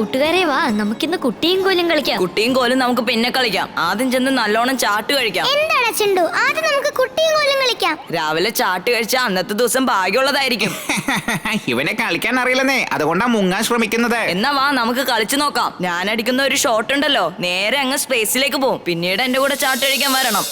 കൂട്ടുകാരെ വാ, നമുക്കിന്ന് കുട്ടിയും കോലും കളിക്കാം. കുട്ടിയും കോലും നമുക്ക് പിന്നെ കളിക്കാം. ആദ്യം ചെന്ന് നല്ലോണം ചാട്ട് കഴിക്കാം. എന്താണ് ചിണ്ടു, ആദ്യം നമുക്ക് കുട്ടിയും കോലും കളിക്കാം. രാവിലെ ചാട്ട് കഴിച്ചാൽ അന്നത്തെ ദിവസം ഭാഗ്യമുള്ളതായിരിക്കും. ഇവനെ കളിക്കാൻ അറിയില്ലെന്നേ, അതുകൊണ്ടാ മുങ്ങാൻ ശ്രമിക്കുന്നത്. എന്നാ വാ, നമുക്ക് കളിച്ചു നോക്കാം. ഞാൻ അടിക്കുന്ന ഒരു ഷോട്ട് ഉണ്ടല്ലോ, നേരെ അങ്ങ് സ്പേസിലേക്ക് പോകും. പിന്നീട് എന്റെ കൂടെ ചാട്ട് കഴിക്കാൻ വരണം.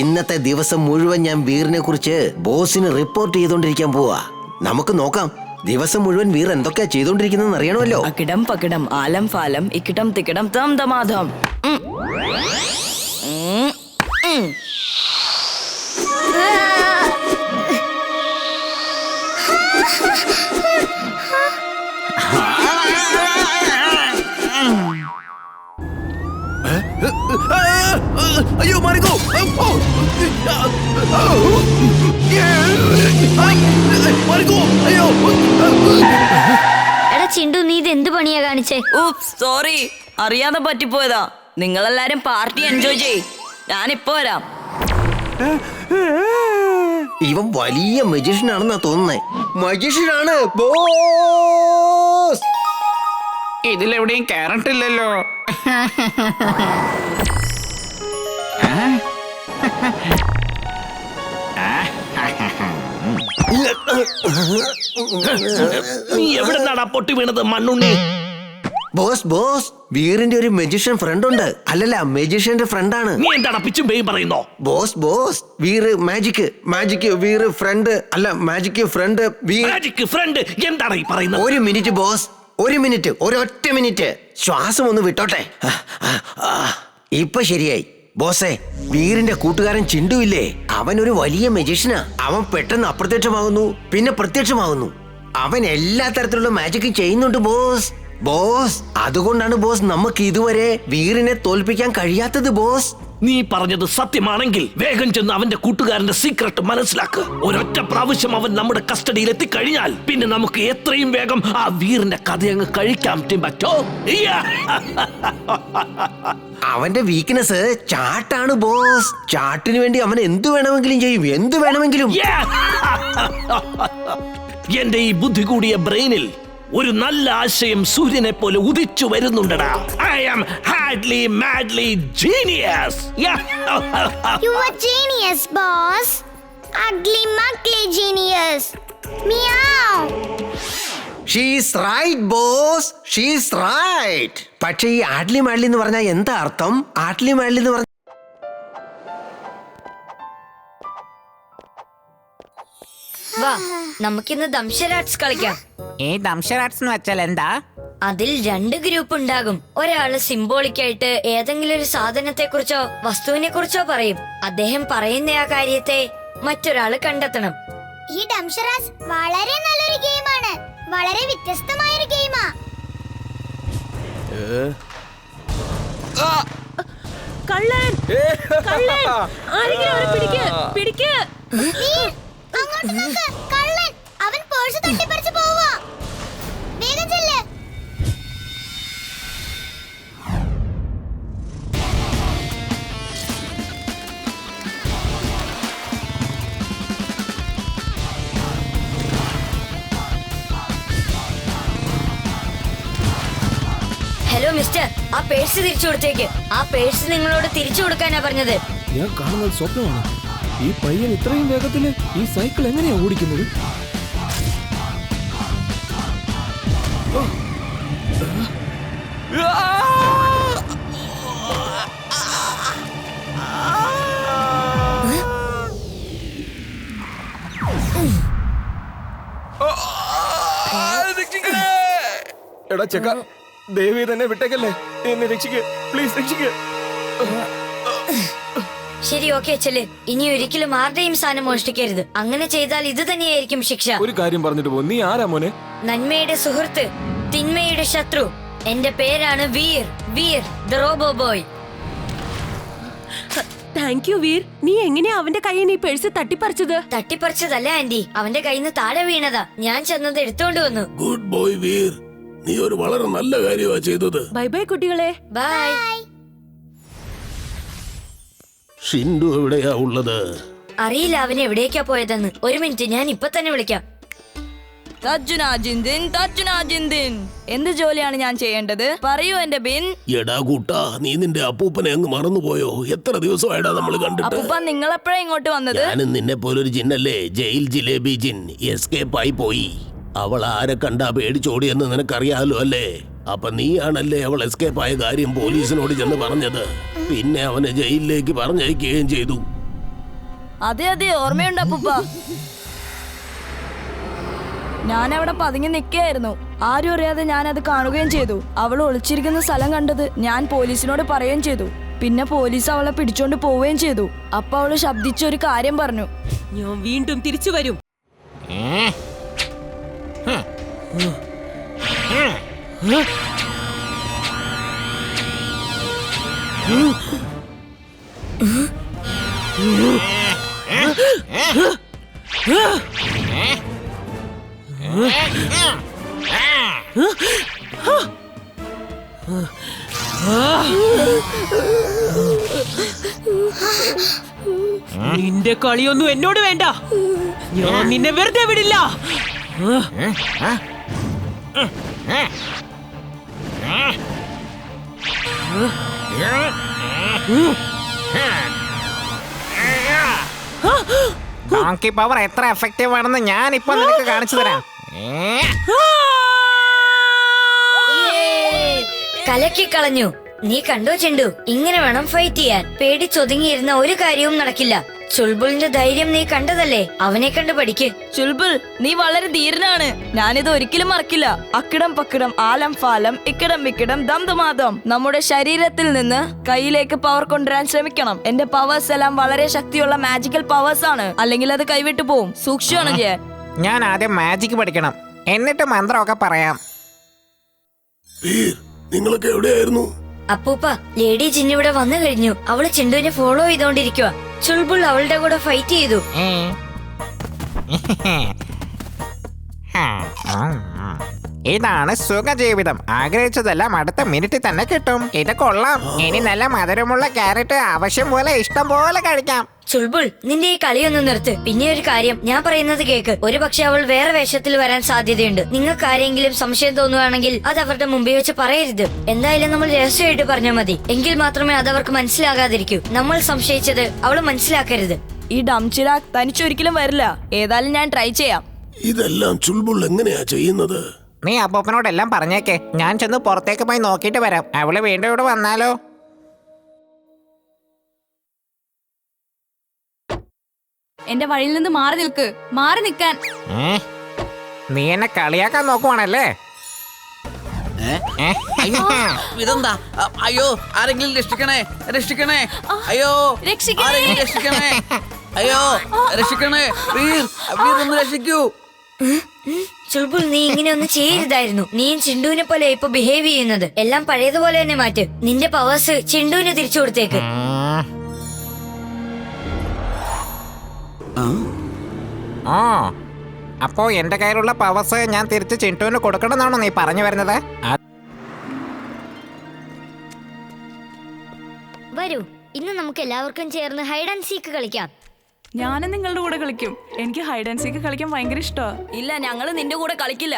ഇന്നത്തെ ദിവസം മുഴുവൻ ഞാൻ വീറിനെ കുറിച്ച് ബോസിന് റിപ്പോർട്ട് ചെയ്തോണ്ടിരിക്കാൻ പോവാ. നമുക്ക് നോക്കാം ദിവസം മുഴുവൻ വീർ എന്തൊക്കെയാ ചെയ്തോണ്ടിരിക്കുന്നതെന്ന് അറിയണമല്ലോ. അക്കിടം പക്കിടം ആലം ഫാലം ഇക്കിടം തിക്കിടം തം തമാധം. അയ്യോ മാറിക്കോ. എടാ ചിണ്ടു, നീ ഇത് എന്ത് പണിയാ കാണിച്ചേ? സോറി, അറിയാതെ പറ്റിപ്പോയതാ. നിങ്ങളെല്ലാരും പാർട്ടി എൻജോയ് ചെയ്, ഞാനിപ്പോ വരാം. ഇവൻ വലിയ മജീഷ്യൻ ആണെന്നാ തോന്നുന്നേ. മജീഷ്യനാണ് ബോസ്. ഇതിലെവിടെയും കയറിട്ടില്ലല്ലോ. നീ എവിടെ നിന്നാടാ പൊട്ടി വീണത് മണ്ണുണ്ണി? ബോസ് ബോസ്, വീറിന്റെ ഒരു മജീഷ്യൻ ഫ്രണ്ട് ഉണ്ട്. അല്ലല്ല, മജീഷ്യന്റെ ഫ്രണ്ടാണ്. നീ എന്താടാ പിച്ചും പേയും പറയുന്നോ? ബോസ് ബോസ്, വീറ് മാജിക് വീറ് ഫ്രണ്ട് അല്ല, മാജിക് ഫ്രണ്ട് മാജിക് ഫ്രണ്ട് എന്താണ് ഈ പറയുന്നത്? ഒരു മിനിറ്റ് ബോസ്, ഒരൊറ്റ മിനിറ്റ്. ശ്വാസം ഒന്ന് വിട്ടോട്ടെ. ഇപ്പൊ ശരിയായി. ബോസേ, വീറിന്റെ കൂട്ടുകാരൻ ചിണ്ടു ഇല്ലേ, അവൻ ഒരു വലിയ മജീഷ്യനാ. അവൻ പെട്ടെന്ന് അപ്രത്യക്ഷമാകുന്നു, പിന്നെ പ്രത്യക്ഷമാകുന്നു. അവൻ എല്ലാ തരത്തിലുള്ള മാജിക്കും ചെയ്യുന്നുണ്ട് ബോസ്. അതുകൊണ്ടാണ് ബോസ് നമുക്ക് ഇതുവരെ വീറിനെ തോൽപ്പിക്കാൻ കഴിയാത്തത് ബോസ്. നീ പറഞ്ഞത് സത്യമാണെങ്കിൽ വേഗം ചെന്ന് അവന്റെ കൂട്ടുകാരന്റെ സീക്രട്ട് മനസ്സിലാക്ക്. ഒരൊറ്റ പ്രാവശ്യം അവൻ നമ്മുടെ കസ്റ്റഡിയിൽ എത്തിക്കഴിഞ്ഞാൽ പിന്നെ നമുക്ക് എത്രയും വേഗം ആ വീറിന്റെ കഥയങ്ങ് കഴിക്കാൻ പറ്റോ? അവന്റെ വീക്ക്നെസ് ചാട്ടാണ് ബോസ്. ചാട്ടിന് വേണ്ടി അവൻ എന്തു വേണമെങ്കിലും ചെയ്യും, എന്തു വേണമെങ്കിലും. എന്റെ ഈ ബുദ്ധി കൂടിയ ബ്രെയിനിൽ ഒരു നല്ല ആശയം സൂര്യനെ പോലെ ഉദിച്ചു വരുന്നുണ്ടടാ. I am hardly madly genius. You are genius, boss. Ugly muggly genius. Meow. She's right, boss. She's right. പക്ഷേ ഈ ആഡ്ലി മാഡ്ലി എന്ന് പറഞ്ഞാൽ എന്താ അർത്ഥം? ആഡ്ലി മാഡ്ലി എന്ന് പറഞ്ഞ വാ, നമുക്കിന്ന് ദംശരാട്സ് കളിക്കാം. ഈ ദംശരാട്സ് എന്ന് വെച്ചാൽ എന്താ? അതിൽ 2 ഗ്രൂപ്പ് ഉണ്ടാകും. ഒരാള് സിംബോളിക് ആയിട്ട് ഏതെങ്കിലും ഒരു സാധനത്തെ കുറിച്ചോ വസ്തുവിനെ കുറിച്ചോ പറയും. അദ്ദേഹം പറയുന്ന ആ കാര്യത്തെ മറ്റൊരാള് കണ്ടെത്തണം. ഈ ഡംഷറാസ് വളരെ നല്ലൊരു ഗെയിമാണ്. വളരെ വ്യത്യസ്തമായ ഒരു ഗെയിമാ. കള്ളൻ ആരെങ്കിലും അവരെ പിടിക്ക്. അങ്ങോട്ട് നോക്ക്, കള്ളൻ. അവൻ പേഴ്സ് തട്ടിപ്പറിച്ച് പോവാ. വേഗം ചെല്ല്. ഹലോ മിസ്റ്റർ, ആ പേഴ്സ് തിരിച്ചു കൊടുത്തേക്ക്. ആ പേഴ്സ് നിങ്ങളോട് തിരിച്ചു കൊടുക്കാനാ പറഞ്ഞത്. ഞാൻ കാണുന്നത് സ്വപ്നമാണ്. ഈ പയ്യൻ ഇത്രയും വേഗത്തില് ഈ സൈക്കിൾ എങ്ങനെയാ ഓടിക്കുന്നത്? എടാ ചെക്ക, ദേവി തന്നെ വിട്ടേക്കല്ലേ, എന്നെ രക്ഷിക്ക് പ്ലീസ്, രക്ഷിക്ക്. ശരി, ഓക്കെ ചെല്ല്. ഇനി ഒരിക്കലും ആരുടെയും സാധനം മോഷ്ടിക്കരുത്. അങ്ങനെ ചെയ്താൽ ഇത് തന്നെയായിരിക്കും ശിക്ഷ. ഒരു കാര്യം പറഞ്ഞിട്ട് പോ. നീ ആരാ മോനെ? നന്മയുടെ സുഹൃത്ത്, തിന്മയുടെ ശത്രു. എന്റെ പേരാണ് Veer the robo boy. Thank you Veer. നീ എങ്ങനെയാ അവന്റെ കയ്യിൽ നിന്ന് ഈ പേഴ്സ് തട്ടിപ്പറിച്ചത്? തട്ടിപ്പറിച്ചതല്ല ആന്റി, അവന്റെ കയ്യിൽ നിന്ന് താഴെ വീണതാ. ഞാൻ ചെന്നത് എടുത്തോണ്ട് വന്നു. ഗുഡ് ബോയ് വീർ, നീ ഒരു വളരെ നല്ല കാര്യമാ ചെയ്തത്. ബൈ ബൈ കുട്ടികളെ. ബൈ. ഷിൻഡു എവിടെയാ ഉള്ളത്? അറിയില്ല അവൻ എവിടേക്കാ പോയതെന്ന്. ഒരു മിനിറ്റ്, ഞാൻ ഇപ്പൊ തന്നെ വിളിക്കാം. തജ്ജുനാ ജിന്ദിൻ, തജ്ജുനാ ജിന്ദിൻ. എന്ത് ജോലിയാണ് ഞാൻ ചെയ്യേണ്ടത്? പറയൂ എന്റെ ബിൻ. എടാ കൂട്ടാ, നീ നിന്റെ അപ്പൂപ്പനെ അങ്ങ് മറന്നുപോയോ? എത്ര ദിവസമായിടാ നമ്മൾ കണ്ടിട്ട്? അപ്പൂപ്പ നിങ്ങൾ എപ്പോഴാ ഇങ്ങോട്ട് വന്നത്? ഞാനും നിന്നെ പോലൊരു ജിന്നല്ലേ, ജയിൽ ജിലേബി ജിൻ. എസ്കേപ്പ് ആയി പോയി. അവൾ ആരെ കണ്ടാ പേടിച്ചോടിയെന്ന് നിനക്കറിയാലോ അല്ലേ? അപ്പൊ നീയാണല്ലേ അവൾ എസ്കേപ്പ് ആയ കാര്യം പോലീസിനോട് ചെന്ന് പറഞ്ഞത്. പിന്നെ അവനെ ജയിലിലേക്ക് പറഞ്ഞയക്കുകയും ചെയ്തു. അതെ അതെ, ഓർമ്മയുണ്ട് അപ്പൂപ്പ. ഞാൻ അവിടെ പതുങ്ങി നിൽക്കുകയായിരുന്നു. ആരും അറിയാതെ ഞാൻ അത് കാണുകയും ചെയ്തു. അവൾ ഒളിച്ചിരിക്കുന്ന സ്ഥലം കണ്ടത് ഞാൻ പോലീസിനോട് പറയുകയും ചെയ്തു. പിന്നെ പോലീസ് അവളെ പിടിച്ചോണ്ട് പോവുകയും ചെയ്തു. അപ്പൊ അവള് ശബ്ദിച്ചൊരു കാര്യം പറഞ്ഞു. ഞാൻ വീണ്ടും തിരിച്ചു വരും. നിന്റെ കളിയൊന്നും എന്നോട് വേണ്ട. ഞാൻ നിന്നെ വെറുതെ വിടില്ല. ഡോങ്കി പവർ എത്ര എഫക്റ്റീവ് ആണെന്ന് ഞാൻ ഇപ്പൊ നിനക്ക് കാണിച്ചു തരാം. കലക്കി കളഞ്ഞു. നീ കണ്ടോ ചെണ്ടു? ഇങ്ങനെ വേണം ഫൈറ്റ് ചെയ്യാൻ. പേടിച്ചൊതുങ്ങിയിരുന്ന ഒരു കാര്യവും നടക്കില്ല. ചുൾബുളിന്റെ ധൈര്യം നീ കണ്ടതല്ലേ? അവനെ കണ്ട് പഠിക്ക്. ചുൽബുൾ, നീ വളരെ ധീരനാണ്. ഞാനിത് ഒരിക്കലും മറക്കില്ല. അക്കിടം പക്കിടം ആലം ഫാലം ഇക്കിടം വിക്കിടം ദം ദമാദം. നമ്മുടെ ശരീരത്തിൽ നിന്ന് കയ്യിലേക്ക് പവർ കൊണ്ടുവരാൻ ശ്രമിക്കണം. എന്റെ പവേഴ്സ് എല്ലാം വളരെ ശക്തിയുള്ള മാജിക്കൽ പവേഴ്സ് ആണ്. അല്ലെങ്കിൽ അത് കൈവിട്ടു പോവും. സൂക്ഷിച്ചാണ് ചെയ്യാൻ. ഞാൻ ആദ്യം മാജിക് പഠിക്കണം, എന്നിട്ട് മന്ത്രമൊക്കെ പറയാം. നിങ്ങളൊക്കെ എവിടെയായിരുന്നു? അപ്പൂപ്പ, ലേഡി ജിൻ ഇവിടെ വന്നു കഴിഞ്ഞു. അവള് ചെണ്ടുവിനെ ഫോളോ ചെയ്തോണ്ടിരിക്കുക. ചുൾബുൾ അവളുടെ കൂടെ ഫൈറ്റ് ചെയ്തു. ഇതാണ് സുഖജീവിതം. ആഗ്രഹിച്ചതെല്ലാം അടുത്ത മിനിറ്റിൽ തന്നെ കിട്ടും. ഇത് കൊള്ളാം. ഇനി നല്ല മധുരമുള്ള ക്യാരറ്റ് ആവശ്യം പോലെ ഇഷ്ടം പോലെ കഴിക്കാം. ചുൾബുൾ, നിന്റെ ഈ കളിയൊന്നും നിർത്ത്. പിന്നെ ഒരു കാര്യം, ഞാൻ പറയുന്നത് കേക്ക്. ഒരു പക്ഷെ അവൾ വേറെ വേഷത്തിൽ വരാൻ സാധ്യതയുണ്ട്. നിങ്ങൾക്ക് ആരെങ്കിലും സംശയം തോന്നുവാണെങ്കിൽ അത് അവരുടെ മുമ്പിൽ വെച്ച് പറയരുത്. എന്തായാലും നമ്മൾ രഹസ്യമായിട്ട് പറഞ്ഞാൽ മതി. എങ്കിൽ മാത്രമേ അത് അവർക്ക് മനസ്സിലാകാതിരിക്കൂ. നമ്മൾ സംശയിച്ചത് അവള് മനസ്സിലാക്കരുത്. ഈ ഡംചിരാഗ് തനിച്ചൊരിക്കലും വരില്ല. ഏതായാലും ഞാൻ ട്രൈ ചെയ്യാം. ഇതെല്ലാം ചുൾബുൾ എങ്ങനെയാ ചെയ്യുന്നത്? നീ അപ്പൂപ്പനോടെല്ലാം പറഞ്ഞേക്കെ. ഞാൻ ചെന്ന് പുറത്തേക്ക് പോയി നോക്കിയിട്ട് വരാം. അവള് വീണ്ടും ഇവിടെ വന്നാലോ? എന്റെ വഴിയിൽ നിന്ന് മാറി നിൽക്ക്. മാറി നിൽക്കാൻ. നീ എന്നെ കളിയാക്കാൻ നോക്കുവാണല്ലേ? ഇതെന്താ? അയ്യോ, ആരെങ്കിലും രക്ഷിക്കണേ, രക്ഷിക്കണേ. അയ്യോ, ആരെങ്കിലും രക്ഷിക്കണേ. അയ്യോ, രക്ഷിക്കണേ. വീർ, വീർ ഒന്ന് രക്ഷിക്കൂ. ചുൾബുൾ, നീ ഇങ്ങനെ ഒന്നും ചെയ്യരുതായിരുന്നു. നീയും ചിണ്ടുവിനെ പോലെ ഇപ്പൊ ബിഹേവ് ചെയ്യുന്നത്. എല്ലാം പഴയതുപോലെ തന്നെ മാറ്റ്. നിന്റെ പവേഴ്സ് ചിണ്ടുവിന് തിരിച്ചു കൊടുത്തേക്ക്. ഓ, അപ്പോ എന്റെ കയ്യിലുള്ള പവേഴ്സ് ഞാൻ തിരിച്ച് ചിണ്ടുവിന് കൊടുക്കണമെന്നാണോ നീ പറഞ്ഞു വരുന്നത്? വരൂ, ഇന്ന് നമുക്ക് എല്ലാവർക്കും ചേർന്ന് ഹൈഡ് ആൻഡ് സീക്ക് കളിക്കാം. ഞാനും നിങ്ങളുടെ കൂടെ കളിക്കും. എനിക്ക് ഹൈഡ് ആൻഡ് സീക്ക് കളിക്കാൻ ഭയങ്കര ഇഷ്ടമാണ്. ഇല്ല, ഞങ്ങള് നിന്റെ കൂടെ കളിക്കില്ല.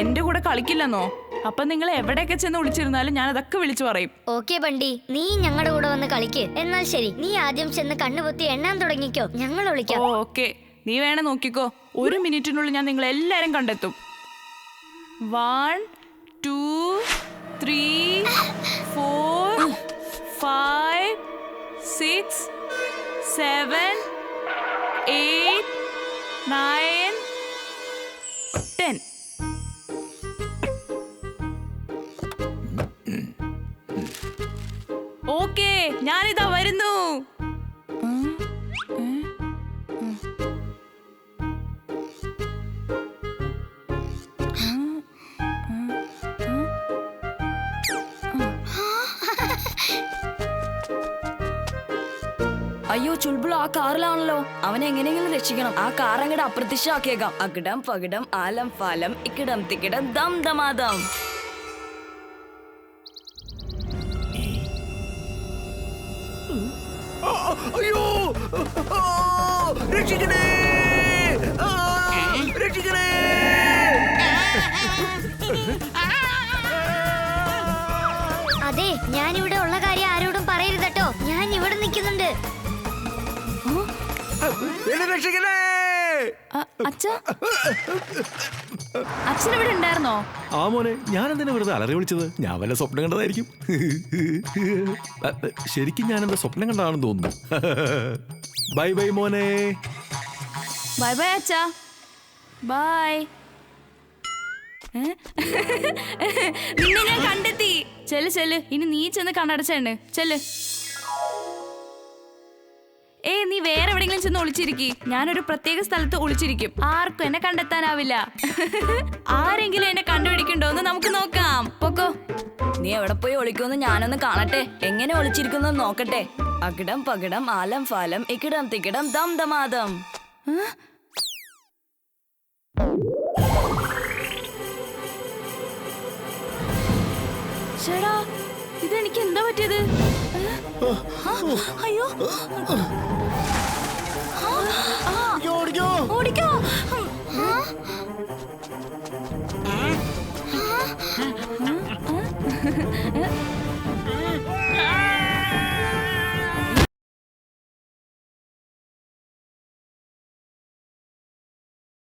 എന്റെ കൂടെ കളിക്കില്ലെന്നോ? അപ്പൊ നിങ്ങൾ എവിടെയൊക്കെ ചെന്ന് വിളിച്ചിരുന്നാലും ഞാൻ അതൊക്കെ വിളിച്ചു പറയും. ഓക്കെ ബണ്ടി, നീ ഞങ്ങളുടെ കൂടെ വന്ന് കളിക്ക്. എന്നാൽ ശരി, നീ ആദ്യം ചെന്ന് കണ്ണുപൊത്തി എണ്ണാൻ തുടങ്ങിക്കോ. ഞങ്ങൾ വിളിക്കാം. ഓക്കെ, നീ വേണേ നോക്കിക്കോ. 1 മിനിറ്റിനുള്ളിൽ ഞാൻ നിങ്ങൾ എല്ലാരും കണ്ടെത്തും. 1 2 3 4 5 6 7 8 9 10. ഓക്കെ, ഞാനിതാ വരുന്നു. അയ്യോ, ചുൾബുൾ ആ കാറിലാണല്ലോ. അവനെ എങ്ങനെയെങ്കിലും രക്ഷിക്കണം. ആ കാർ അങ്ങോട്ട് അപ്രത്യക്ഷമാക്കിയേക്കാം. അകിടം പകിടം ആലം ഫാലം ഇക്കിടം തിക്കിടം ദം ദമാദം. അയ്യോ, രക്ഷിക്കണേ, രക്ഷിക്കണേ. അതെ, ഞാൻ ഇവിടെ ഉള്ള കാര്യം ആരോടും പറയരുത് കേട്ടോ. ഞാൻ ഇവിടെ നിൽക്കുന്നുണ്ട്. അച്ഛൻ ഇവിടെ ഉണ്ടായിരുന്നോ? ആ മോനെ, ഞാൻ എന്തിനാ വെറുതെ അലറി വിളിച്ചത്? ഞാൻ വല്ല സ്വപ്നം കണ്ടതായിരിക്കും. ശരിക്കും ഞാൻ എന്താ സ്വപ്നം കണ്ടതാണെന്ന് തോന്നുന്നു. ബൈ ബൈ മോനെ. ബൈ ബൈ അച്ഛാ. ബൈ. നിന്നെ ഞാൻ കണ്ടെത്തി. ചെല്ല് ചെല്ല്, ഇനി നീ ചെന്ന് കണ്ണടച്ചേണ്ട് ചെല്ല്. നീ വേറെ എവിടെയെങ്കിലും ചെന്ന് ഒളിച്ചിരിക്കി. ഞാനൊരു പ്രത്യേക സ്ഥലത്ത് ഒളിച്ചിരിക്കും. ആർക്കും എന്നെ കണ്ടെത്താനാവില്ല. ആരെങ്കിലും എന്നെ കണ്ടുപിടിക്കണ്ടോന്ന് നമുക്ക് നോക്കാം. പൊക്കോ. നീ എവിടെ പോയി ഒളിക്കുമെന്ന് ഞാനൊന്ന് കാണട്ടെ. എങ്ങനെ ഒളിച്ചിരിക്കുന്നു നോക്കട്ടെ. അകിടം പകിടം ആലം ഫാലം ഇക്കിടം തിക്കിടം ദം ദമാദം. ചേടാ, ഇതെനിക്ക് എന്താ പറ്റിയത്? അയ്യോ, ഓടിക്കോ.